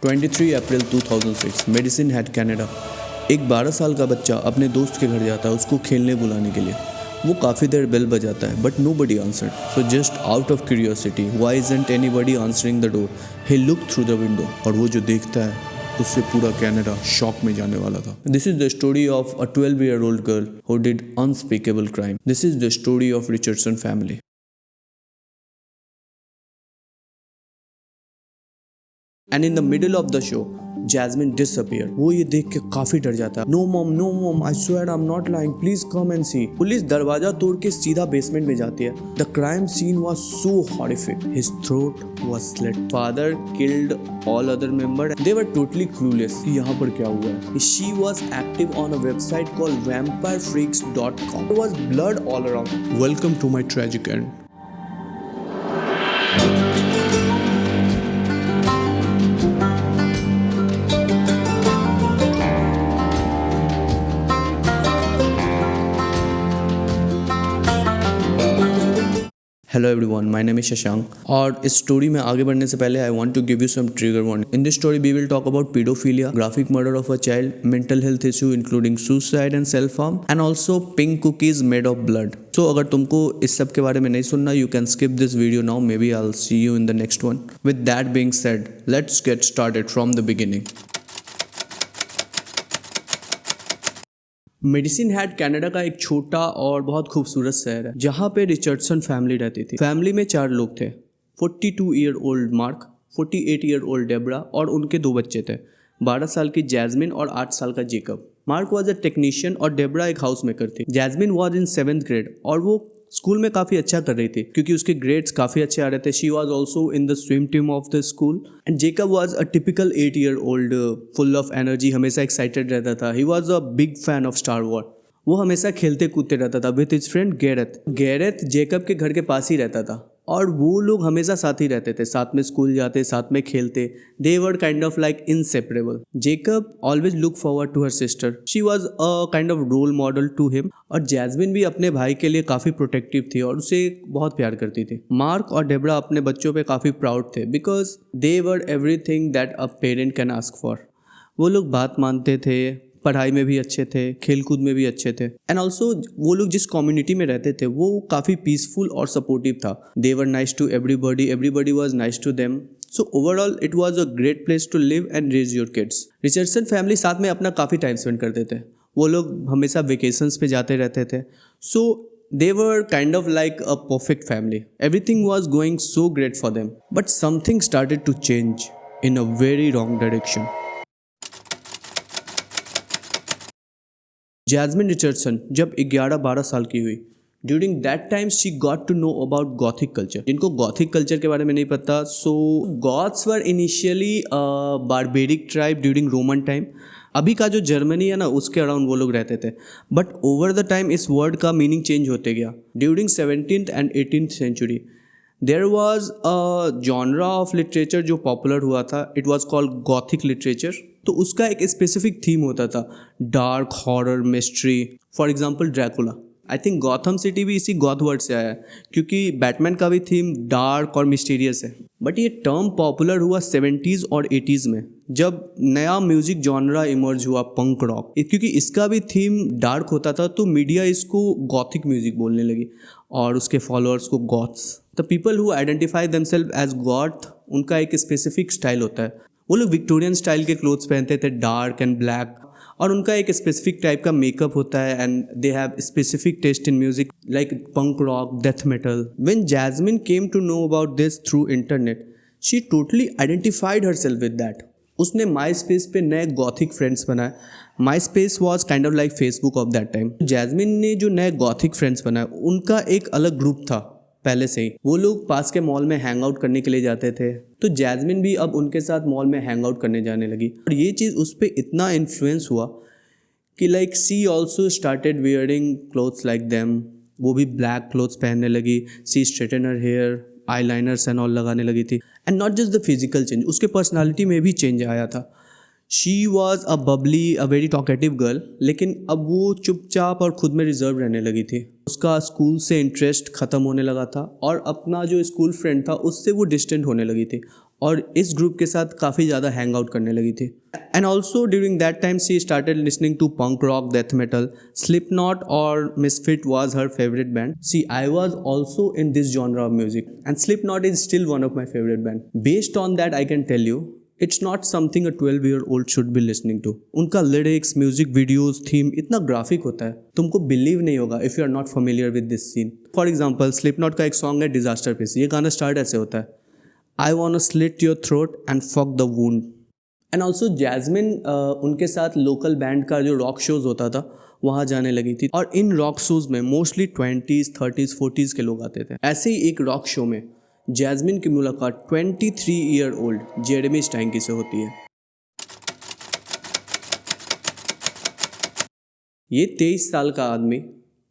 23 अप्रैल 2006 medicine hat Canada. एक 12 साल का बच्चा अपने दोस्त के घर जाता है उसको खेलने बुलाने के लिए। वो काफ़ी देर बेल बजाता है but nobody answered. So just out of curiosity why isn't anybody answering the door, he look through the window. और वो जो देखता है उससे पूरा कनाडा शॉक में जाने वाला था। This is the story of a 12-year-old girl who did unspeakable crime. This is the story of Richardson family. And in the middle of the show Jasmine disappear. वो ये देख के काफी डर जाता है। No mom I swear I am not lying, please come and see. Police दरवाजा तोड़ के सीधा बेसमेंट में जाती है। The crime scene was so horrific, his throat was slit, father killed all other member, they were totally clueless कि यहाँ पर क्या हुआ है। She was active on a website called vampirefreaks.com. There was blood all around. Welcome to my tragic end. Hello everyone, my name is Shashank. और इस story में आगे बढ़ने से पहले I want to give you some trigger warning. In this story we will talk about pedophia, graphic murder of a child, mental health issue including suicide and self harm, and also pink cookies made of blood. So अगर तुमको इस सब के बारे में नहीं सुनना, you can skip this video now. Maybe I'll see you in the next one. With that being said, let's get started from the beginning. Medicine hat Canada का एक छोटा और बहुत खूबसूरत शहर है जहाँ पे रिचर्डसन फैमिली रहती थी। फैमिली में 4 लोग थे, 42-year-old मार्क, 48-year-old डेब्रा और उनके 2 बच्चे थे, 12 साल की जैस्मिन और 8 साल का Jacob. Mark was a technician और डेब्रा एक हाउस मेकर थी। Jasmine was in 7th grade और वो स्कूल में काफ़ी अच्छा कर रही थी क्योंकि उसके ग्रेड्स काफ़ी अच्छे आ रहे थे। She was also in the swim team of the school. And Jacob was a typical 8-year-old, full of energy, हमेशा एक्साइटेड रहता था। He was a big fan of star war. वो हमेशा खेलते कूदते रहता था with his friend Gareth Jacob के घर के पास ही रहता था और वो लोग हमेशा साथ ही रहते थे, साथ में स्कूल जाते, साथ में खेलते। They were kind of like inseparable. Jacob always look forward to her sister. She was a kind of role model to him. और जैस्मिन भी अपने भाई के लिए काफ़ी प्रोटेक्टिव थी और उसे बहुत प्यार करती थी। मार्क और डेब्रा अपने बच्चों पे काफ़ी प्राउड थे because they were everything that a parent can ask for. वो लोग बात मानते थे, पढ़ाई में भी अच्छे थे, खेलकूद में भी अच्छे थे। एंड ऑल्सो वो लोग जिस कम्युनिटी में रहते थे वो काफ़ी पीसफुल और सपोर्टिव था। They were nice to everybody was nice to them. So overall it was a great place to live and raise your kids. Richardson family साथ में अपना काफ़ी टाइम स्पेंड करते थे। वो लोग हमेशा वेकेशंस पे जाते रहते थे। सो they were kind of like a perfect family. Everything was going so great for them. But something started to change in a very wrong direction. Jasmine Richardson जब 11-12 साल की हुई, during that time she got to know about Gothic culture. जिनको Gothic culture के बारे में नहीं पता, so Goths were initially barbaric tribe during Roman time. अभी का जो जर्मनी है ना, उसके अराउंड वो लोग रहते थे। बट ओवर द टाइम इस वर्ड का मीनिंग चेंज होते गया। During 17th and 18th century there was a genre of literature जो पॉपुलर हुआ था। It was called gothic literature. तो उसका एक स्पेसिफिक थीम होता था, dark horror mystery. For example Dracula. I think Gotham city भी इसी गॉथ वर्ड से आया है क्योंकि बैटमैन का भी थीम डार्क और मिस्टीरियस है। बट ये टर्म पॉपुलर हुआ 70s और 80s में जब नया म्यूजिक जॉनरा इमर्ज हुआ, पंक रॉक। क्योंकि इसका भी थीम डार्क होता था तो मीडिया इसको गॉथिक म्यूजिक बोलने लगी और उसके फॉलोअर्स को goths. The people who identify themself as goth, उनका एक स्पेसिफिक स्टाइल होता है। वो लोग विक्टोरियन स्टाइल के क्लोथ्स पहनते थे, डार्क एंड ब्लैक, और उनका एक स्पेसिफिक टाइप का मेकअप होता है। And they have specific taste in music like punk rock, death metal. When Jasmine came to know about this through internet, she totally identified herself with that. उसने MySpace पे नए gothic friends बनाए। MySpace was kind of like Facebook of that time. Jasmine ने जो नए gothic friends बनाए उनका एक अलग ग्रुप था पहले से ही। वो लोग पास के मॉल में हैंग आउट करने के लिए जाते थे, तो जैस्मिन भी अब उनके साथ मॉल में हैंग आउट करने जाने लगी। और ये चीज़ उस पर इतना इन्फ्लुएंस हुआ कि like she also started wearing clothes like them. वो भी ब्लैक क्लोथ्स पहनने लगी। She straighten her hair, eye liners and all लगाने लगी थी। And not just the physical change, उसके पर्सनालिटी में भी चेंज आया था। She was a bubbly, a very talkative girl, लेकिन अब वो चुपचाप और खुद में रिजर्व रहने लगी थी। उसका स्कूल से इंटरेस्ट ख़त्म होने लगा था और अपना जो स्कूल फ्रेंड था उससे वो डिस्टेंट होने लगी थी। और इस ग्रुप के साथ काफ़ी ज़्यादा हैंग आउट करने लगी थी. And also during that time she started listening to punk rock, death metal. Slipknot or Misfit was her favorite band. See, I was also in this genre of music, and Slipknot is still one of my favorite band. Based on that, I can tell you it's not something a 12-year-old should be listening to. उनका lyrics, music videos, theme इतना graphic होता है, तुमको believe नहीं होगा if you are not familiar with this scene. For example, Slipknot का एक song है डिजास्टर पीस. ये गाना स्टार्ट ऐसे होता है, I want slit your throat and fuck the wound. And also Jasmine उनके साथ लोकल बैंड का जो रॉक शोज होता था वहाँ जाने लगी थी, और इन रॉक शोज में मोस्टली 20s, 30s, 40s के लोग आते थे. ऐसे ही एक रॉक शो में जैस्मिन की मुलाकात 23-year-old जेरेमी स्टाइंकी से होती है. ये 23 साल का आदमी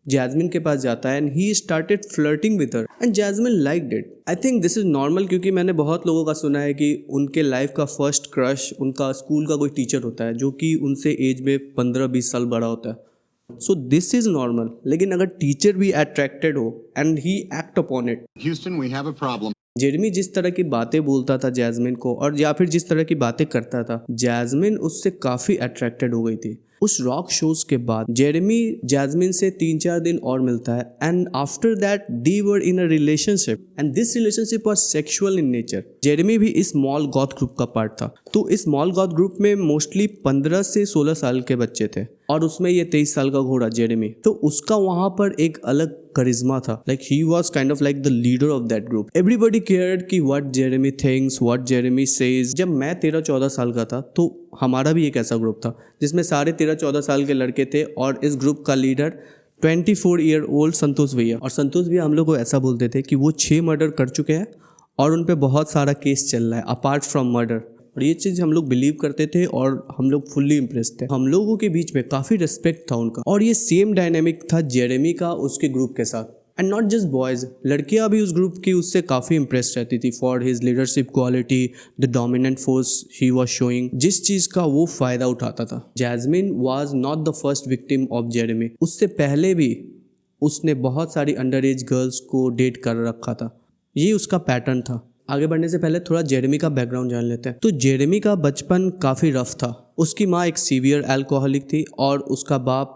जैस्मिन के पास जाता है and he started flirting with her and Jasmine liked it. I think this is normal, क्योंकि मैंने बहुत लोगों का सुना है कि उनके लाइफ का फर्स्ट क्रश उनका स्कूल का कोई टीचर होता है जो कि उनसे एज में 15-20 साल बड़ा होता है. So this is normal. लेकिन अगर टीचर भी अट्रैक्टेड हो and he act upon it. Houston, we have a problem. Jeremy जिस तरह की बातें बोलता था जैस्मिन को, और या फिर जिस तरह की बातें करता था, जैस्मिन उससे काफ़ी अट्रैक्टेड हो गई थी. उस रॉक शोज के बाद जेरेमी जैस्मिन से 3-4 दिन और मिलता है and after that they were in a relationship and this relationship was sexual in nature. Jeremy भी इस स्मॉल गॉथ ग्रुप का पार्ट था. तो इस स्मॉल गॉथ ग्रुप में मोस्टली 15 से 16 साल के बच्चे थे, और उसमें ये 23 साल का घोड़ा जेरेमी. तो उसका वहाँ पर एक अलग करिश्मा था. Like he was kind of like the leader of that group. Everybody cared कि what Jeremy thinks, what Jeremy says. जब मैं 13-14 साल का था तो हमारा भी एक ऐसा ग्रुप था जिसमें सारे 13-14 साल के लड़के थे, और इस ग्रुप का लीडर 24-year-old संतोष भैया. और संतोष भैया हम लोग को ऐसा बोलते थे कि वो 6 मर्डर कर चुके हैं और उन पे बहुत सारा केस चल रहा है अपार्ट फ्रॉम मर्डर. और ये चीज़ हम लोग बिलीव करते थे और हम लोग फुल्ली इम्प्रेस्ड थे. हम लोगों के बीच में काफ़ी रिस्पेक्ट था उनका. और ये सेम डायनेमिक था जेरेमी का उसके ग्रुप के साथ. एंड नॉट जस्ट बॉयज़, लड़कियां भी उस ग्रुप की उससे काफ़ी इम्प्रेस्ड रहती थी for his leadership quality, the dominant force he was showing, जिस चीज़ का वो फ़ायदा उठाता था. Jasmine was not the first victim of Jeremy. उससे पहले भी उसने बहुत सारी अंडर एज गर्ल्स को डेट कर रखा था. ये उसका पैटर्न था. आगे बढ़ने से पहले थोड़ा जेरेमी का बैकग्राउंड जान लेते हैं. तो जेरेमी का बचपन काफ़ी रफ था. उसकी माँ एक सीवियर अल्कोहलिक थी और उसका बाप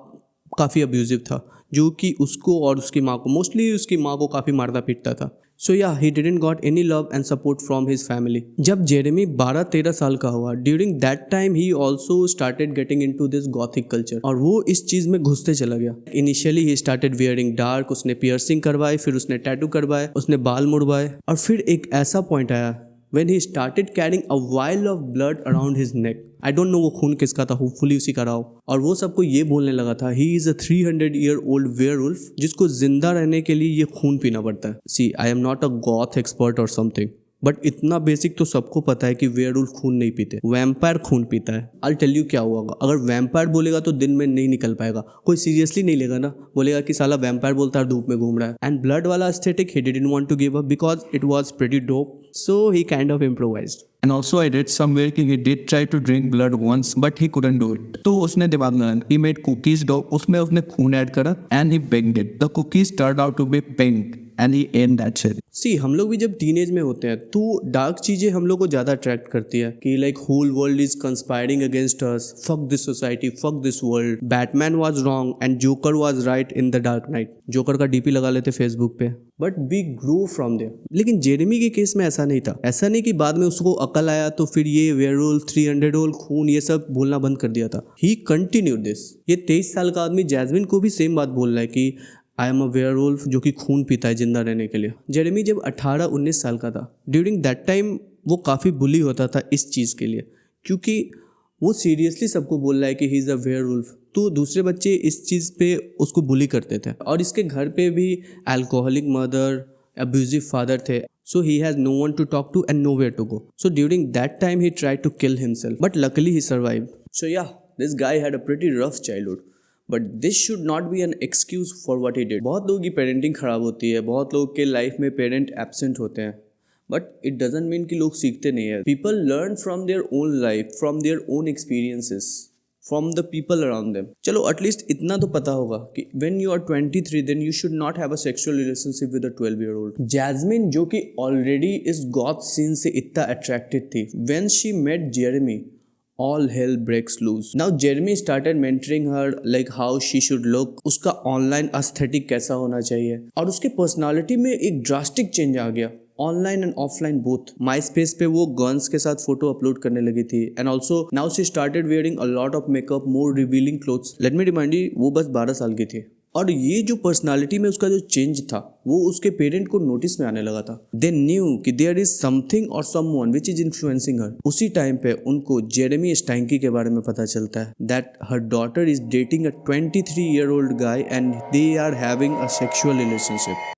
काफ़ी अब्यूजिव था, जो कि उसको और उसकी माँ को, मोस्टली उसकी माँ को काफ़ी मारता पीटता था. सो या he didn't got any love and support from his family. जब जेरेमी 12-13 साल का हुआ, during that time he also started getting into this Gothic culture, और वो इस चीज़ में घुसते चला गया. Initially he started wearing dark. उसने पियर्सिंग करवाए, फिर उसने टैटू करवाए, उसने बाल मुड़वाए, और फिर एक ऐसा पॉइंट आया when he started carrying a vial of blood around his neck. I don't know वो खून किसका था, होपफुली उसी का रहा हो. और वो सबको ये बोलने लगा था he is a 300-year-old werewolf जिसको जिंदा रहने के लिए ये खून पीना पड़ता है. See, I am not a goth expert or something, but इतना बेसिक तो सबको पता है कि वेयरवुल्फ खून नहीं पीते, वैम्पायर खून पीता है. I'll tell you क्या हुआ. अगर वैम्पायर बोलेगा तो दिन में नहीं निकल पाएगा, कोई सीरियसली नहीं लेगा ना, बोलेगा कि साला वैम्पायर बोलता है धूप में घूम रहा है. एंड ब्लड वाला aesthetic he didn't want to give up because it was pretty dope, so he kind of improvised. And also I read somewhere कि he did try to drink blood once but he couldn't do it. तो उसने दिमाग लगाया. He made cookies dough, उसमें उसने खून add करा and he baked it. The cookies turned out to be pink and he ate that shit. सी हम लोग भी जब टीनेज में होते हैं तो डार्क चीज़ें हम लोग को ज़्यादा अट्रैक्ट करती है कि like whole world is conspiring against us, fuck this society, fuck this world, Batman was wrong and Joker was right in the Dark Knight. Joker का डीपी लगा लेते फेसबुक पे, but we grow from there. लेकिन Jeremy के case में ऐसा नहीं था. ऐसा नहीं कि बाद में उसको अकल आया तो फिर ये वेयरवुल्फ, 300 खून, ये सब बोलना बंद कर दिया था. ही कंटिन्यूड दिस. ये 23 साल का आदमी जैस्मिन को भी सेम बात बोल रहा है कि आई एम अ वेयरवुल्फ जो कि खून पीता है जिंदा रहने के लिए. जेरेमी जब 18-19 साल का था, ड्यूरिंग दैट टाइम वो काफ़ी बुली होता था इस चीज़ के लिए, क्योंकि वो सीरियसली सबको बोल रहा है कि ही इज़ अ वेयरवुल्फ. तो दूसरे बच्चे इस चीज़ पे उसको बुली करते थे. और इसके घर पे भी अल्कोहलिक मदर, अब्यूजिव फादर थे. So he has no one to talk to and nowhere to go. So during that time he tried to kill himself, but luckily he survived. So yeah, this guy had a pretty rough childhood. But this should not be an excuse for what he did. बहुत लोगों की parenting ख़राब होती है, बहुत लोगों के life में पेरेंट एब्सेंट होते हैं, बट इट डजंट मीन कि लोग सीखते नहीं है. People learn from their own life, from their own experiences. from the people around them. चलो एटलीस्ट इतना तो पता होगा कि when you are 23 then you should not have a sexual relationship with a 12-year-old. Jasmine जो कि already इस goth scene से इतना अट्रैक्टेड थी, when she met Jeremy, all hell breaks loose. Now Jeremy started mentoring her like how she should look, उसका online aesthetic कैसा होना चाहिए, और उसके पर्सनालिटी में एक ड्रास्टिक चेंज आ गया, online and offline both. My space पे वो गन्स के साथ फोटो अपलोड करने लगी थी, and also now she started wearing a lot of makeup, more revealing clothes. Let me remind you, वो बस 12 साल की थी, और ये जो पर्सनालिटी में उसका जो चेंज था वो उसके पेरेंट को नोटिस में आने लगा था. दे न्यू कि देयर इज समथिंग और समवन विच इज इन्फ्लुएंसिंग हर. उसी टाइम पे उनको जेरेमी स्टैंकी के बारे में पता चलता है that her daughter is dating a 23-year-old guy and they are having a sexual relationship.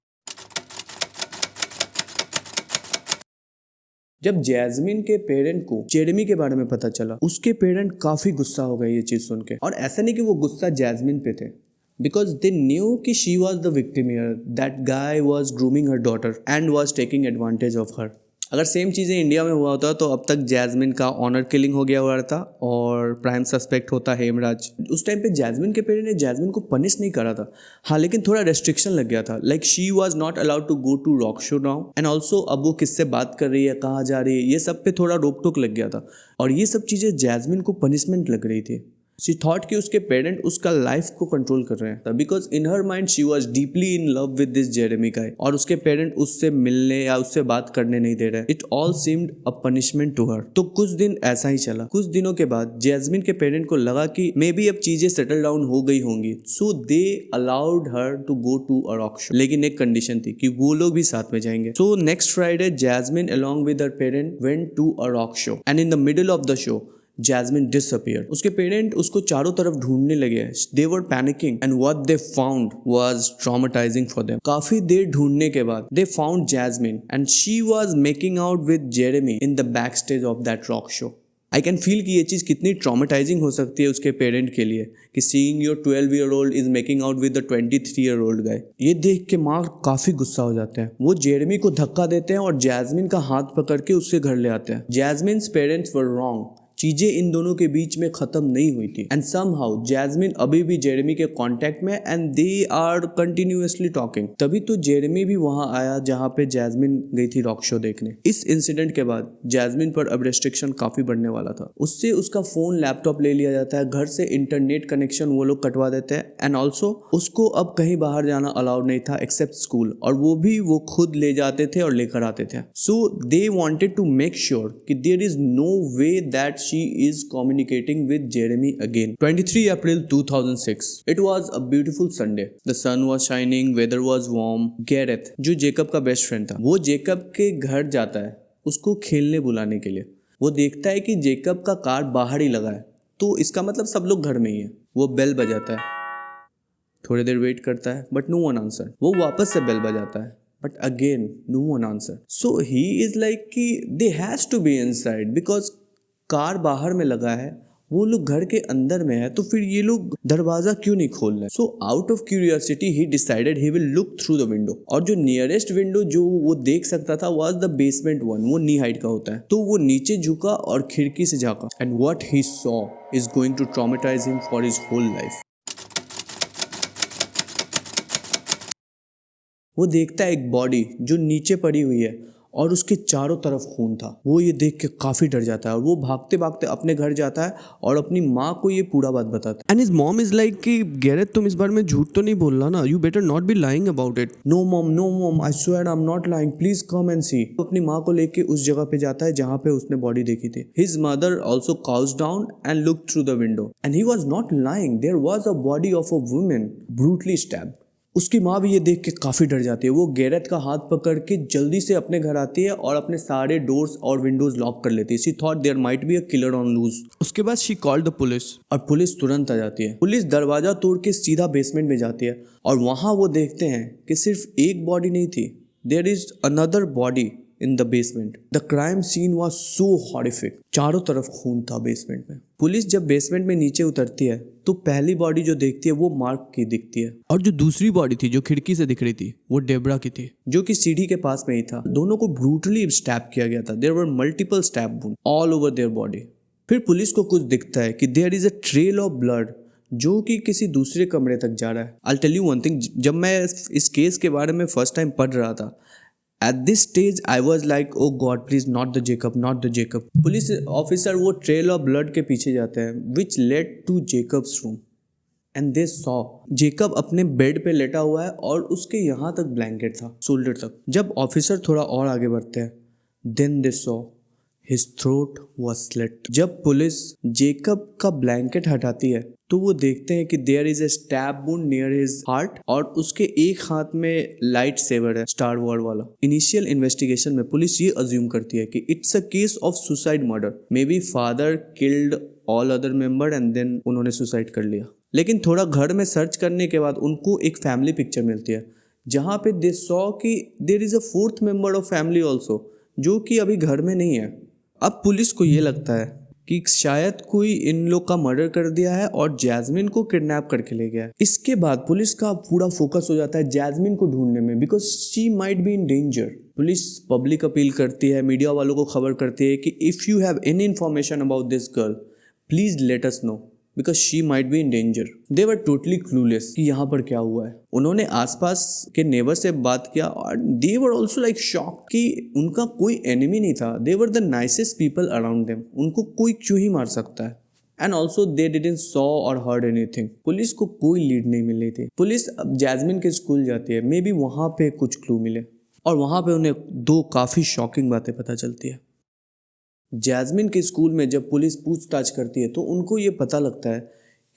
जब जैस्मिन के पेरेंट को जेरेमी के बारे में पता चला, उसके पेरेंट काफी गुस्सा हो गए ये चीज सुन के. और ऐसा नहीं कि वो गुस्सा जैस्मिन पे थे, बिकॉज दे न्यू कि she was the victim here, that guy was grooming her daughter and was taking advantage of her. अगर सेम चीज़ें इंडिया में हुआ होता तो अब तक जैस्मिन का ऑनर किलिंग हो गया हुआ था और प्राइम सस्पेक्ट होता हेमराज. उस टाइम पे जैस्मिन के पेरेंट ने जैस्मिन को पनिश नहीं करा था, हाँ, लेकिन थोड़ा रेस्ट्रिक्शन लग गया था. Like she was not allowed to go to rock show now, and also अब वो किससे बात कर रही है, कहाँ जा रही है, ये सब पे थोड़ा रोक टोक लग गया था. और ये सब चीज़ें जैस्मिन को पनिशमेंट लग रही थी. शी थॉट कि उसके पेरेंट उसका लाइफ को कंट्रोल कर रहे हैं, because in her mind she was deeply in love with this Jeremy guy, और उसके पेरेंट उससे मिलने या उससे बात करने नहीं दे रहे. It all seemed a punishment to her. तो कुछ दिन ऐसा ही चला. कुछ दिनों के बाद जैस्मिन के पेरेंट को लगा कि मे बी अब चीजें सेटल डाउन हो गई होंगी, so they allowed her to go to a rock show. लेकिन एक कंडीशन थी कि वो लोग भी साथ में जाएंगे. So next Friday Jasmine along with her parent went to a rock show, and in the middle of the show Jasmine disappeared. उसके पेरेंट उसको चारों तरफ ढूंढने लगे. They were panicking and what they found was traumatising for them. काफी देर ढूंढने के बाद they found Jasmine and she was making out with Jeremy in the back stage of that rock show. I can feel कि ये चीज़ कितनी traumatising हो सकती है उसके पेरेंट के लिए कि seeing your 12-year-old is making out with the 23-year-old गाय. ये देख के माँ काफ़ी गुस्सा हो जाते हैं. वो जेरेमी को धक्का देते हैं और जैस्मिन का हाथ पकड़ के उससे घर ले आते हैं. जैस्मिन्स पेरेंट्स वर रॉन्ग. चीजें इन दोनों के बीच में खत्म नहीं हुई थी, एंड समहाउ जैस्मिन अभी भी जेरेमी के कांटेक्ट में, and they are continuously talking. तभी तो जेरेमी भी वहां आया जहां पे जैस्मिन गई थी रॉक शो देखने. इस इंसिडेंट के बाद जैस्मिन पर अब रेस्ट्रिक्शन काफी बढ़ने वाला था. उससे उसका फोन लैपटॉप ले लिया जाता है, घर से इंटरनेट कनेक्शन वो लोग कटवा देते हैं, एंड ऑल्सो उसको अब कहीं बाहर जाना अलाउड नहीं था एक्सेप्ट स्कूल, और वो भी वो खुद ले जाते थे और लेकर आते थे. So they wanted to make sure कि there is no way that she is communicating with Jeremy again. 23 April 2006. It was a beautiful Sunday. The sun was shining, weather was warm. Gareth, जो Jacob का best friend था, वो Jacob के घर जाता है उसको खेलने बुलाने के लिए. वो देखता है कि जेकब का कार बाहर ही लगा है, तो इसका मतलब सब लोग घर में ही है. वो बेल बजाता है, थोड़ी देर वेट करता है, बट नो वन आंसर. वो वापस से बेल बजाता है, but again no one answer. So he is like कि they has to be inside because car बाहर में लगा है, वो लोग घर के अंदर में है, तो फिर ये लोग दरवाजा क्यों नहीं खोल रहे. So out of curiosity he decided he will look through the window. और जो नियरेस्ट विंडो जो वो देख सकता था वाज द बेसमेंट वन. वो नी हाइट का होता है, तो वो नीचे झुका और खिड़की से झांका, and what he saw is going to traumatise him for his whole life. वो देखता है एक बॉडी जो नीचे पड़ी हुई है और उसके चारों तरफ खून था. वो ये देख के काफी डर जाता है और वो भागते भागते अपने घर जाता है और अपनी माँ को ये पूरा बात बताता है. And his mom is like कि गैरेथ तुम इस बार में झूठ तो नहीं बोल रहा ना, you better not be lying about it. No mom I swear I am not lying, please come and see. अपनी माँ को लेके उस जगह पे जाता है जहाँ पे उसने बॉडी देखी थी. His mother also goes down and look through the window, and he was not lying. There was a body of a women brutally stabbed. उसकी माँ भी ये देख के काफ़ी डर जाती है. वो गैरेथ का हाथ पकड़ के जल्दी से अपने घर आती है और अपने सारे डोर्स और विंडोज लॉक कर लेती है. She thought there might be a killer on loose. उसके बाद शी कॉल्ड द पुलिस, और पुलिस तुरंत आ जाती है. पुलिस दरवाजा तोड़ के सीधा बेसमेंट में जाती है और वहाँ वो देखते हैं कि सिर्फ एक बॉडी नहीं थी, there is another body in the basement. The crime scene was so horrific. चारों तरफ खून था बेसमेंट में. पुलिस जब बेसमेंट में नीचे उतरती है तो पहली बॉडी जो देखती है वो मार्क की दिखती है, और जो दूसरी बॉडी थी जो खिड़की से दिख रही थी वो डेब्रा की थी, जो कि सीढ़ी के पास में ही था. दोनों को ब्रूटली स्टैब किया गया था. There were multiple stab wound all over their body. फिर पुलिस को कुछ दिखता है कि there is a trail of blood जो कि किसी दूसरे कमरे तक जा रहा है। I tell you one thing, जब मैं इस केस के बारे में फर्स्ट टाइम पढ़ रहा था, at this stage I was like oh God please not the Jacob, not the Jacob. Police officer वो ट्रेल ऑफ ब्लड के पीछे जाते हैं which led to Jacob's room and they saw Jacob अपने bed पे लेटा हुआ है और उसके यहाँ तक ब्लैंकेट था, शोल्डर तक। जब ऑफिसर थोड़ा और आगे बढ़ते हैं, then they saw his throat was slit. जब पुलिस जेकब का ब्लैंकेट हटाती है तो वो देखते हैं कि there is a stab wound near his heart और उसके एक हाथ में लाइट सेवर है, स्टार वॉर वाला। इनिशियल इन्वेस्टिगेशन में पुलिस ये अज्यूम करती है कि it's a case of suicide murder, maybe father killed all other member and then उन्होंने सुसाइड कर लिया। लेकिन थोड़ा घर में सर्च करने के बाद उनको एक फैमिली पिक्चर मिलती है जहाँ पे दे सॉ कि there is a fourth member of family also जो कि अभी घर में नहीं है। अब पुलिस को ये लगता है कि शायद कोई इन लोग का मर्डर कर दिया है और जैस्मिन को किडनैप करके ले गया है। इसके बाद पुलिस का पूरा फोकस हो जाता है जैस्मिन को ढूंढने में because she might be in danger. Police public appeal करती है, मीडिया वालों को खबर करती है कि if you have any information about this girl please let us know because she might be in danger. They were totally clueless कि यहाँ पर क्या हुआ है। उन्होंने आसपास के नेबर से बात किया और they were also like shock कि उनका कोई एनिमी नहीं था। They were the nicest people around them, उनको कोई क्यों ही मार सकता है। And also they didn't saw और हर्ड एनीथिंग। पुलिस को कोई लीड नहीं मिल रही थी। पुलिस अब जैस्मिन के स्कूल जाती है, मे बी वहाँ पे कुछ क्लू मिले और वहाँ पे उन्हें दो काफ़ी शॉकिंग बातें पता चलती है। जैस्मिन के स्कूल में जब पुलिस पूछताछ करती है तो उनको ये पता लगता है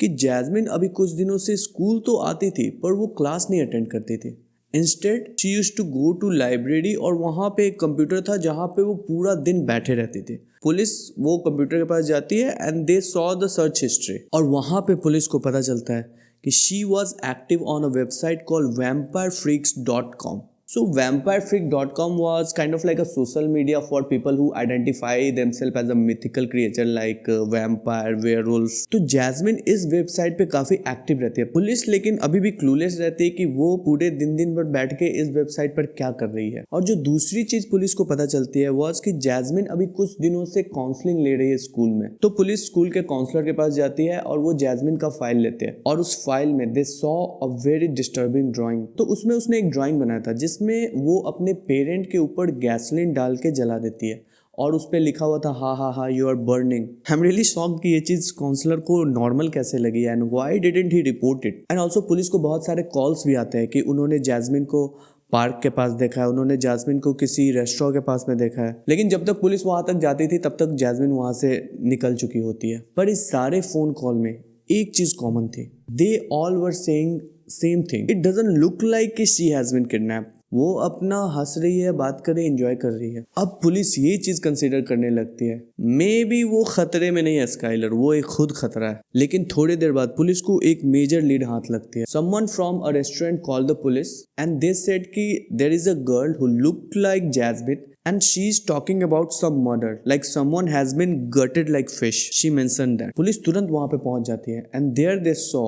कि जैस्मिन अभी कुछ दिनों से स्कूल तो आती थी पर वो क्लास नहीं अटेंड करती थी। Instead she used to go to library और वहाँ पे एक कंप्यूटर था जहाँ पे वो पूरा दिन बैठे रहती थी। पुलिस वो कंप्यूटर के पास जाती है and they saw the search history और वहाँ पे पुलिस को पता चलता है कि she was active on a website called vampirefreaks.com. So vampirefreak.com was kind of like a social media for people who identify themselves as a mythical creature like vampire, werewolf. तो jasmine इस website पे काफ़ी active रहती है। Police लेकिन अभी भी clueless रहती है कि वो पूरे दिन भर बैठ के इस वेबसाइट पर क्या कर रही है। और जो दूसरी चीज़ पुलिस को पता चलती है वो कि जैस्मिन अभी कुछ दिनों से काउंसलिंग ले रही है स्कूल में। तो पुलिस स्कूल के काउंसलर के पास जाती है और वो जैस्मिन का फाइल लेते हैं और उस फाइल में they saw a very disturbing drawing. तो उसमें उसने एक ड्राइंग बनाया था जिसमें वो अपने पेरेंट के ऊपर गैसोलीन डाल के जला देती है और उस पर लिखा हुआ था ha ha ha you are burning. I am really shocked कि ये चीज़ काउंसलर को नॉर्मल कैसे लगी and why didn't he report it. And also police को बहुत सारे कॉल्स भी आते हैं कि उन्होंने जैस्मिन को पार्क के पास देखा है, उन्होंने जैस्मिन को किसी रेस्टोरेंट के पास में देखा है। लेकिन जब तक पुलिस वहाँ तक जाती थी तब तक जैस्मिन वहाँ से निकल चुकी होती है। पर इस सारे फ़ोन कॉल में एक चीज़ कॉमन थी, they all were saying same thing, it doesn't look like कि शी हैज़ बीन किडनैप्ड। वो अपना हंस रही है, बात कर रही है, एंजॉय कर रही है। अब पुलिस ये चीज कंसीडर करने लगती है मे बी वो खतरे में नहीं है स्काइलर, वो एक खुद खतरा है। लेकिन थोड़ी देर बाद पुलिस को एक मेजर लीड हाथ लगती है। Someone from a restaurant called the police and they said कि there is a girl who looked like Jasmine and she is talking about some murder, like someone has been gutted like fish. She mentioned that. Police तुरंत वहां पे पहुंच जाती है and there they saw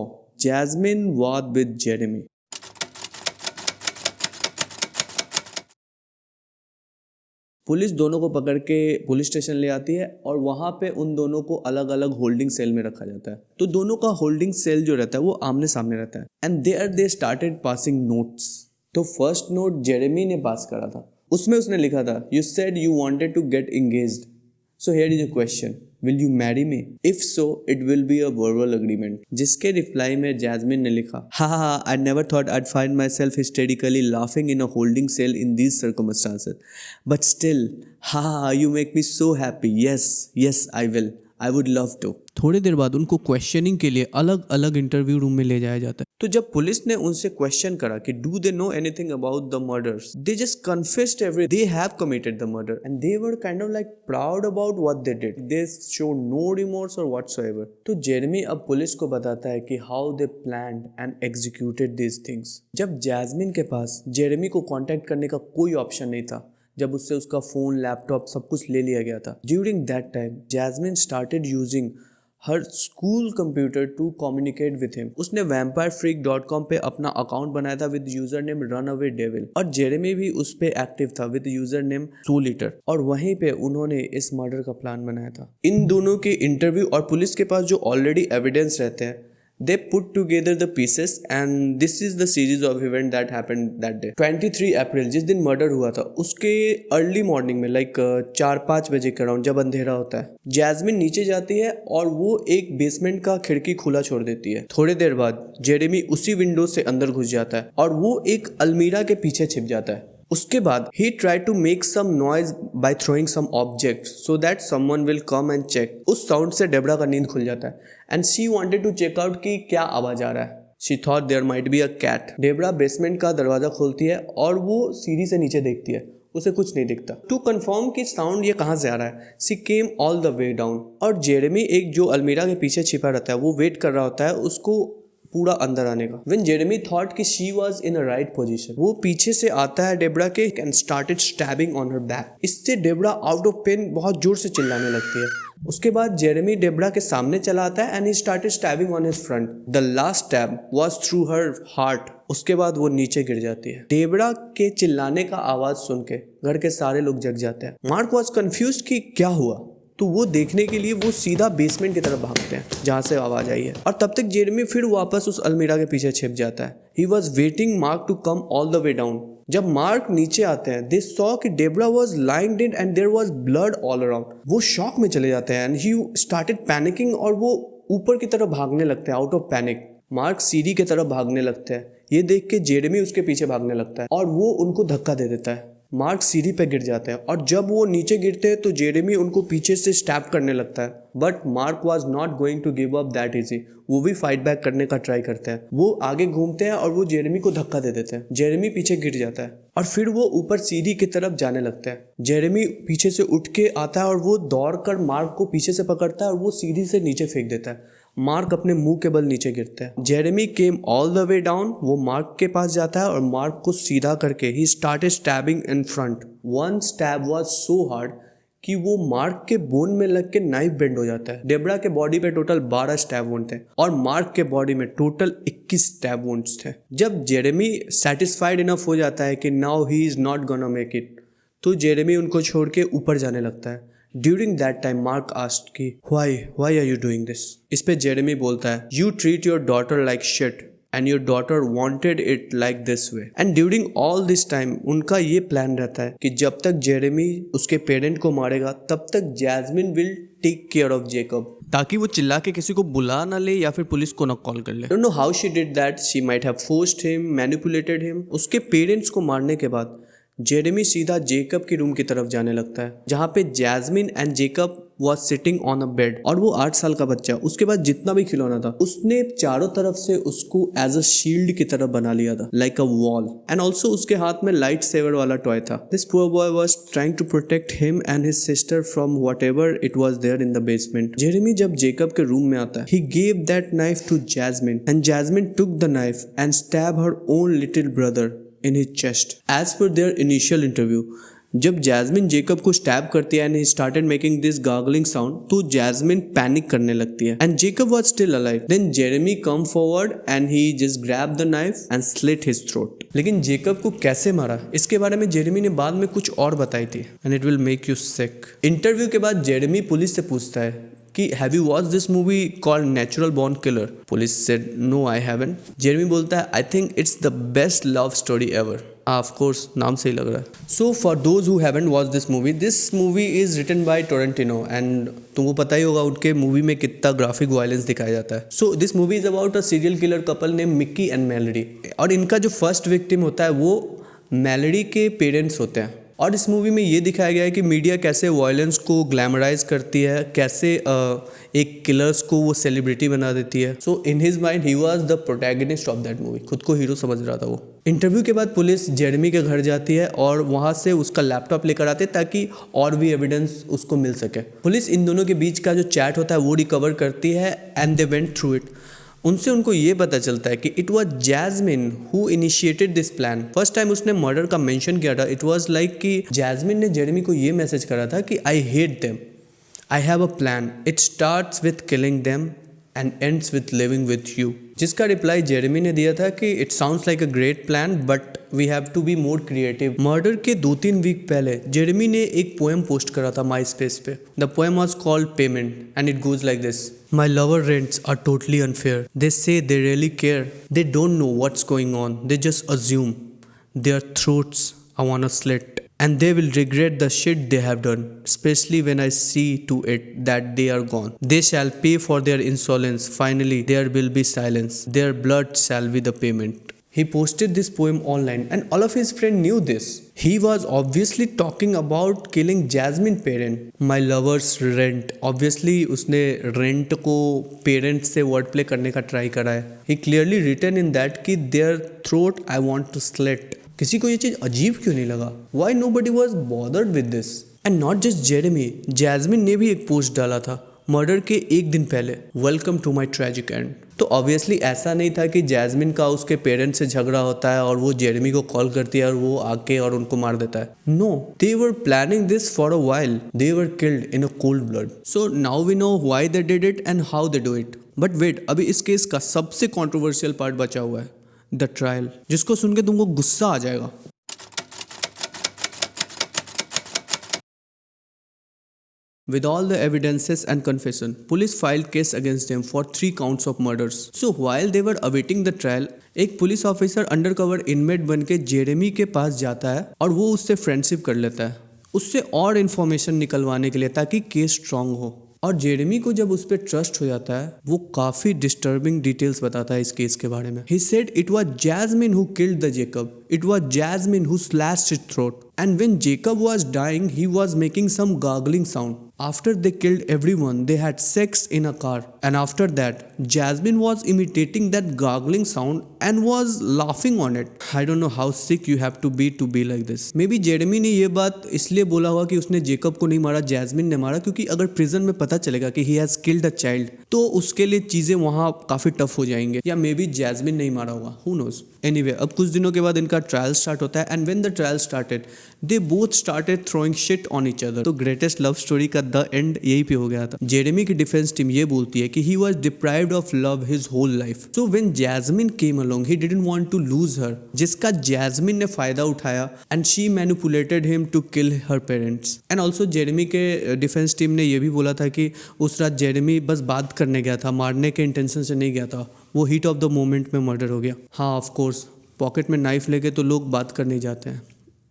Jasmine was with Jeremy. Police दोनों को पकड़ के पुलिस स्टेशन ले आती है और वहाँ पे उन दोनों को अलग अलग होल्डिंग सेल में रखा जाता है। तो दोनों का होल्डिंग सेल जो रहता है वो आमने सामने रहता है and there they started passing notes. तो फर्स्ट नोट जेरेमी ने पास करा था, उसमें उसने लिखा था you said you wanted to get engaged, so here is a question, will you marry me? If so it will be a verbal agreement. जिसके reply में जैस्मिन ने लिखा ha I never thought I'd find myself hysterically laughing in a holding cell in these circumstances, but still you make me so happy. Yes I will, I would love to. थोड़ी देर बाद उनको questioning के लिए अलग अलग interview room में ले जाया जाता है। तो जब पुलिस ने उनसे क्वेश्चन करा कि do they know anything about the murders, they just confessed everything, they have committed the murder and they were kind of like proud about what they did, they show no remorse और whatsoever. तो Jeremy अब police को बताता है कि how they planned and executed these things. जब Jasmine के पास जेरेमी को कांटेक्ट करने का कोई ऑप्शन नहीं था, जब उससे उसका फोन, लैपटॉप सब कुछ ले लिया गया था, during that time Jasmine started using her school computer to communicate with him. उसने vampirefreak.com पे अपना अकाउंट बनाया था with user name runaway devil, और जेरेमी भी उस पे एक्टिव था with user name soul eater, और वहीं पे उन्होंने इस मर्डर का प्लान बनाया था। इन दोनों के इंटरव्यू और पुलिस के पास जो ऑलरेडी एविडेंस रहते हैं, they put together the pieces and this is the series of event that happened that day। 23 अप्रैल जिस दिन मर्डर हुआ था, उसके अर्ली मॉर्निंग में लाइक 4-5 बजे के अराउंड जब अंधेरा होता है, जैस्मिन नीचे जाती है और वो एक बेसमेंट का खिड़की खुला छोड़ देती है। थोड़ी देर बाद जेरेमी उसी विंडो से अंदर घुस जाता है और वो एक अलमीरा के पीछे छिप जाता है। उसके बाद he tried to make some noise by throwing some objects so that someone will come and check। उस साउंड से डेब्रा का नींद खुल जाता है and she wanted to check out कि क्या आवाज आ रहा है। She thought there might be a cat। Debra basement का दरवाजा खोलती है और वो सीढ़ी से नीचे देखती है, उसे कुछ नहीं दिखता। टू कंफर्म कि साउंड ये कहाँ से आ रहा है, she came all the way down, और जेरेमी एक जो अलमीरा के पीछे छिपा रहता है वो वेट कर रहा होता है उसको पूरा अंदर आने का। When Jeremy thought कि she was in a right position, वो पीछे से आता है डेब्रा के and started stabbing on her back। इससे डेब्रा आउट ऑफ पेन बहुत जोर से चिल्लाने लगती है। उसके बाद जेरेमी डेब्रा के सामने चला आता है and he started stabbing on his front। The last stab was through her heart। उसके बाद वो नीचे गिर जाती है। डेब्रा के चिल्लाने का आवाज सुन के घर के सारे लोग जग जाते हैं। मार्क वॉज कंफ्यूज कि क्या हुआ, तो वो देखने के लिए वो सीधा बेसमेंट की तरफ भागते हैं जहाँ से आवाज आई है, और तब तक जेरेमी फिर वापस उस अलमीरा के पीछे छिप जाता है। He was waiting Mark to come all the way down. जब मार्क नीचे आते हैं, दे सॉ कि Debra was lying dead and there was blood all around. वो शॉक में चले जाते हैं एंड ही स्टार्टेड पैनिकिंग, और वो ऊपर की तरफ भागने लगते हैं आउट ऑफ पैनिक। मार्क सीढ़ी की तरफ भागने लगते हैं, ये देख के जेरेमी उसके पीछे भागने लगता है और वो उनको धक्का दे देता है। मार्क सीढ़ी पे गिर जाते हैं और जब वो नीचे गिरते हैं तो जेरेमी उनको पीछे से स्टैप करने लगता है, but Mark was not going to give up that easy. वो भी फाइट बैक करने का ट्राई करते हैं। वो आगे घूमते हैं और वो जेरेमी को धक्का दे देते हैं। जेरेमी पीछे गिर जाता है और फिर वो ऊपर सीढ़ी की तरफ जाने लगता है। जेरेमी पीछे से उठ के आता है और वो दौड़कर मार्क को पीछे से पकड़ता है और वो सीढ़ी से नीचे फेंक देता है। मार्क अपने मुंह के बल नीचे गिरते हैं। Jeremy came all the way down. वो मार्क के पास जाता है और मार्क को सीधा करके he started stabbing in front. One stab was so hard कि वो मार्क के बोन में लग के नाइफ बेंड हो जाता है। डेब्रा के बॉडी पे टोटल 12 स्टैब वुंड थे और मार्क के बॉडी में टोटल 21 स्टैब वुंड्स थे। जब जेरेमी सेटिस्फाइड इनफ हो जाता है कि now he is not gonna make it, तो जेरेमी उनको छोड़ के ऊपर जाने लगता है। During that time, Mark asked कि why are you doing this? इस पे जेरेमी बोलता है you treat your daughter like shit and your daughter wanted it like this way। And during all this time उनका ये प्लान रहता है कि जब तक जेरेमी उसके पेरेंट को मारेगा तब तक jasmine will take care of Jacob, ताकि वो चिल्ला के किसी को बुला ना ले या फिर पुलिस को ना कॉल कर ले। Don't know how she did that, she might have forced him, manipulated him। उसके पेरेंट्स को मारने के बाद जेरेमी सीधा जेकब की रूम की तरफ जाने लगता है जहाँ पे Jasmine and Jacob was sitting on a bed, और वो 8 साल का बच्चा। उसके बाद जितना भी खिलौना था उसने चारों तरफ से उसको एज अ शील्ड की तरफ बना लिया था, like a wall. And also उसके हाथ में लाइट सेवर वाला टॉय था। This poor boy was trying to protect him and his sister from whatever it was there in the basement. Jeremy जब जेकब के रूम में आता है, he gave that knife to Jasmine and Jasmine took the knife and stab her own little brother in his chest। As per their initial interview, जब Jasmine Jacob को stab करती है and he started making this gargling sound, तो Jasmine panic करने लगती है and Jacob was still alive. Then Jeremy come forward and he just grab the knife and slit his throat. लेकिन Jacob को कैसे मारा इसके बारे में जेरेमी ने बाद में कुछ और बताई थी and it will make you sick. Interview के बाद जेरेमी पुलिस से पूछता है कि have you watch this movie called Natural Born Killer? Police said no I haven't. Jeremy बोलता है I think it's the best love story ever. Of course नाम से ही लग रहा है। So for those who haven't watch this movie is written by Tarantino and तुमको पता ही होगा उनके मूवी में कितना ग्राफिक वायलेंस दिखाया जाता है। So this movie is about a serial killer couple name Mickey and melody, और इनका जो फर्स्ट विक्टिम होता है वो मेलोडी के पेरेंट्स होते हैं। और इस मूवी में ये दिखाया गया है कि मीडिया कैसे वायलेंस को ग्लैमराइज करती है, कैसे एक किलर्स को वो सेलिब्रिटी बना देती है। So in his mind he was the protagonist of that movie. खुद को हीरो समझ रहा था वो। इंटरव्यू के बाद पुलिस जेरेमी के घर जाती है और वहाँ से उसका लैपटॉप लेकर आते ताकि और भी एविडेंस उसको मिल सके। पुलिस इन दोनों के बीच का जो चैट होता है वो रिकवर करती है and they went through it. उनसे उनको ये पता चलता है कि it was Jasmine who initiated this plan. First time उसने मर्डर का मेंशन किया था, इट वाज लाइक कि जैस्मिन ने जेरेमी को ये मैसेज करा था कि I hate them, I have a plan. It starts with killing them and ends with living with you. जिसका रिप्लाई जेरेमी ने दिया था कि it sounds like a great plan but we have to be more creative. Murder के 2-3 week पहले Jeremy ने एक पोएम पोस्ट करा था माई स्पेस पे। The poem was called payment and it goes like this. My lover rents are totally unfair. They say they really care. They don't know what's going on. They just assume their throats I want to slit. And they will regret the shit they have done, especially when I see to it that they are gone. They shall pay for their insolence. Finally, there will be silence. Their blood shall be the payment. He posted this poem online and all of his friends knew this. He was obviously talking about killing Jasmine parent. My lover's rent. Obviously उसने rent को parent से word play करने का try करा है. He clearly written in that कि their throat I want to slit. किसी को ये चीज अजीब क्यों नहीं लगा? Why nobody was bothered with this? And not just Jeremy, Jasmine ने भी एक पोस्ट डाला था मर्डर के एक दिन पहले, welcome to my tragic end. तो ऑब्वियसली ऐसा नहीं था कि जैस्मिन का उसके पेरेंट्स से झगड़ा होता है और वो जेरेमी को कॉल करती है और वो आके और उनको मार देता है। No, they were planning this for a while. They were killed in a cold blood. So now we know why they did it and how they do it. But wait, अभी इस केस का सबसे controversial part बचा हुआ है, the trial, जिसको सुन के तुमको गुस्सा आ जाएगा। With all the evidences and confession, police filed case against them for 3 counts of murders. So while they were awaiting the trial, एक पुलिस ऑफिसर अंडरकवर इनमेट बन के जेरेमी के पास जाता है और वो उससे फ्रेंडशिप कर लेता है, उससे और इन्फॉर्मेशन निकलवाने के लिए ताकि केस स्ट्रांग हो। और जेरेमी को जब उस पर ट्रस्ट हो जाता है, वो काफी डिस्टर्बिंग डिटेल्स बताता है इस केस के बारे में। He said it was Jasmine who killed the Jacob. It was Jasmine who slashed his throat. And when Jacob was dying, he was making some gargling sound. After they killed everyone, they had sex in a car. And after that, Jasmine was imitating that gargling sound and was laughing on it. I don't know how sick you have to be like this. Maybe Jeremy ने ये बात इसलिए बोला होगा कि उसने Jacob को नहीं मारा, जैस्मिन ने मारा, क्योंकि अगर प्रिजन में पता चलेगा कि he has killed a child, तो उसके लिए चीजें वहाँ काफी टफ हो जाएंगे। या मे बी जैस्मिन नहीं मारा होगा, who knows. Anyway, अब कुछ दिनों के बाद इनका ट्रायल स्टार्ट होता है and when the trial started they both started throwing shit on each other. तो ग्रेटेस्ट लव स्टोरी का द एंड यही पे हो गया था। जेरेमी की डिफेंस टीम ये बोलती है कि he was deprived of love his whole life, so when Jasmine came along he didn't want to lose her, जिसका जैस्मिन ने फायदा उठाया and she manipulated him to kill her parents. And also Jeremy के defence team ने ये भी बोला था कि उस रात जेरेमी बस बात करने गया था, मारने के इंटेंशन से नहीं गया था, वो हीट ऑफ द मोमेंट में मर्डर हो गया। हाँ ऑफ कोर्स, पॉकेट में नाइफ लेके तो लोग बात करने जाते हैं,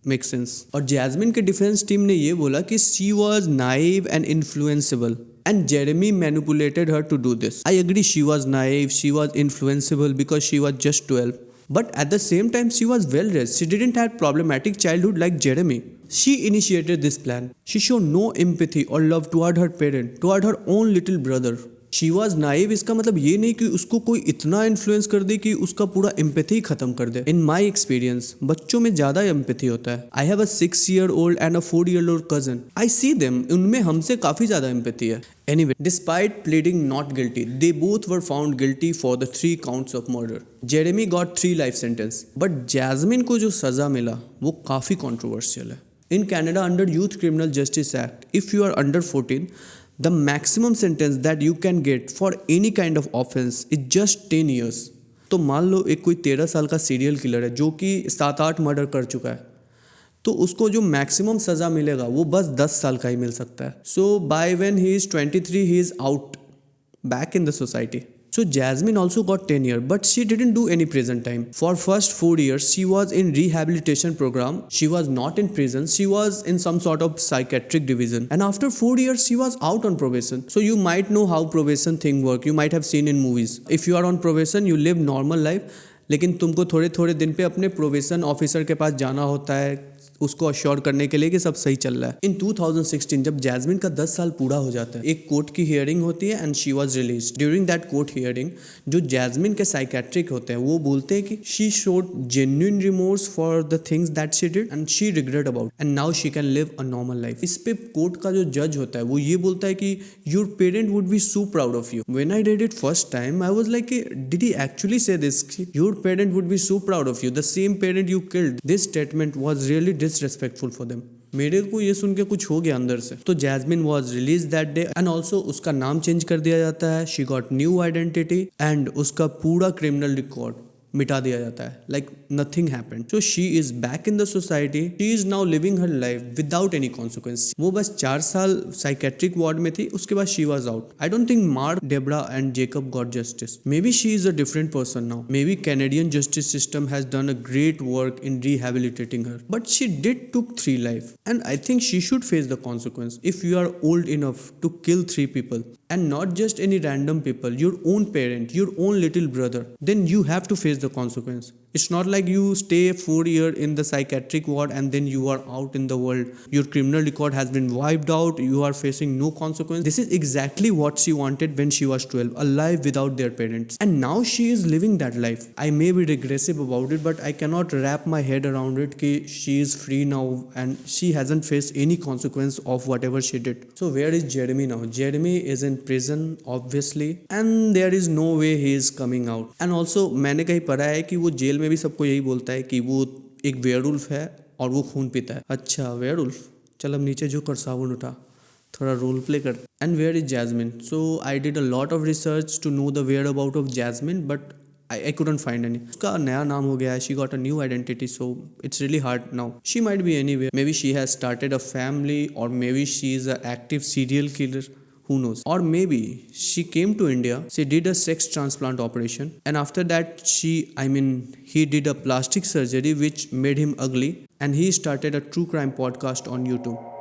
मेक सेंस। और जैस्मिन के डिफेंस टीम ने ये बोला कि she was naive and influenceable and Jeremy manipulated her to do this. I agree, she was naive, she was influenceable because she was just 12, but at the same time she was well raised. She didn't have problematic childhood like Jeremy. She initiated this plan. She showed no empathy or love toward her parent, toward her own little brother. She was naive, इसका मतलब ये नहीं कि उसको कोई इतना influence कर दे कि उसका पूरा एम्पैथी खत्म कर दे। इन माई एक्सपीरियंस बच्चों में ज्यादा एम्पैथी होता है। I have a 6-year-old and a 4-year-old cousin. I see them, उनमें हमसे काफी ज्यादा एम्पैथी है। Anyway, despite pleading not guilty, they both were found guilty for the 3 counts of murder. Jeremy got 3 life sentence, but Jasmine को जो सजा मिला वो काफी controversial है। In Canada, under Youth Criminal Justice Act, if you are under 14, the maximum sentence that you can get for any kind of offense is just 10 years. तो मान लो एक कोई 13 साल का सीरियल किलर है जो कि 7-8 मर्डर कर चुका है, तो उसको जो मैक्सिमम सज़ा मिलेगा वो बस 10 साल का ही मिल सकता है। So by when he is 23 he is out back in the society. So Jasmine also got tenure, but she didn't do any prison time. For first 4 years, she was in rehabilitation program. She was not in prison. She was in some sort of psychiatric division. And after 4 years, she was out on probation. So you might know how probation thing work. You might have seen in movies. If you are on probation, you live normal life. लेकिन तुमको थोड़े थोड़े दिन पे अपने probation officer के पास जाना होता है उसको अश्योर करने के लिए कि सब सही चल रहा है। इन 2016 जब जैस्मिन का 10 साल पूरा हो जाता है, एक कोर्ट की हियरिंग होती है and she was released. During that court hearing जो जैस्मिन के साइकेट्रिक होते हैं वो बोलते हैं कि she showed genuine remorse for the things that she did and she regret about and now she can live a normal life. इस पे कोर्ट का जो जज होता है वो ये बोलता है कि your parent would be so proud of you. When I did it first time I was like did he actually say this, your parent would be so proud of you, the same parent you killed. This statement was really disrespectful for them. मेरे को ये सुन के कुछ हो गया अंदर से। तो Jasmine was release that day and also उसका नाम चेंज कर दिया जाता है, she got new identity and उसका पूरा क्रिमिनल रिकॉर्ड मिटा दिया जाता है, like nothing happened. So she is back in the society, she is now living her life without any consequence. वो बस 4 साल साइकेट्रिक वार्ड में थी, उसके बाद she was out. I don't think mark, Debra and Jacob got justice. May be she is a different person now, may be Canadian justice system has done a great work in rehabilitating her, but she did took 3 life and I think she should face the consequence. If you are old enough to kill 3 people and not just any random people, your own parent, your own little brother, then you have to face the consequence. It's not like you stay 4 years in the psychiatric ward and then you are out in the world. Your criminal record has been wiped out. You are facing no consequence. This is exactly what she wanted when she was 12, a life without their parents. And now she is living that life. I may be regressive about it, but I cannot wrap my head around it कि she is free now and she hasn't faced any consequence of whatever she did. So where is Jeremy now? Jeremy is in prison obviously and there is no way he is coming out. And also मैंने कहीं पढ़ा है कि वो jail में भी सबको यही बोलता है कि वो एक वेयरवुल्फ है और वो खून पीता है। अच्छा वेयरवुल्फ, चल अब नीचे जो कर साबुन उठा, थोड़ा रोल प्ले कर। And where is Jasmine? So I did a lot of research to know the where about of Jasmine but I couldn't find any. उसका नया नाम हो गया है, she got a new identity, so it's really hard now. She might be anywhere. Maybe she has started a family or maybe she is an active serial killer. Who knows? Or maybe she came to India, she did a sex transplant operation and after that he did a plastic surgery which made him ugly and he started a true crime podcast on YouTube.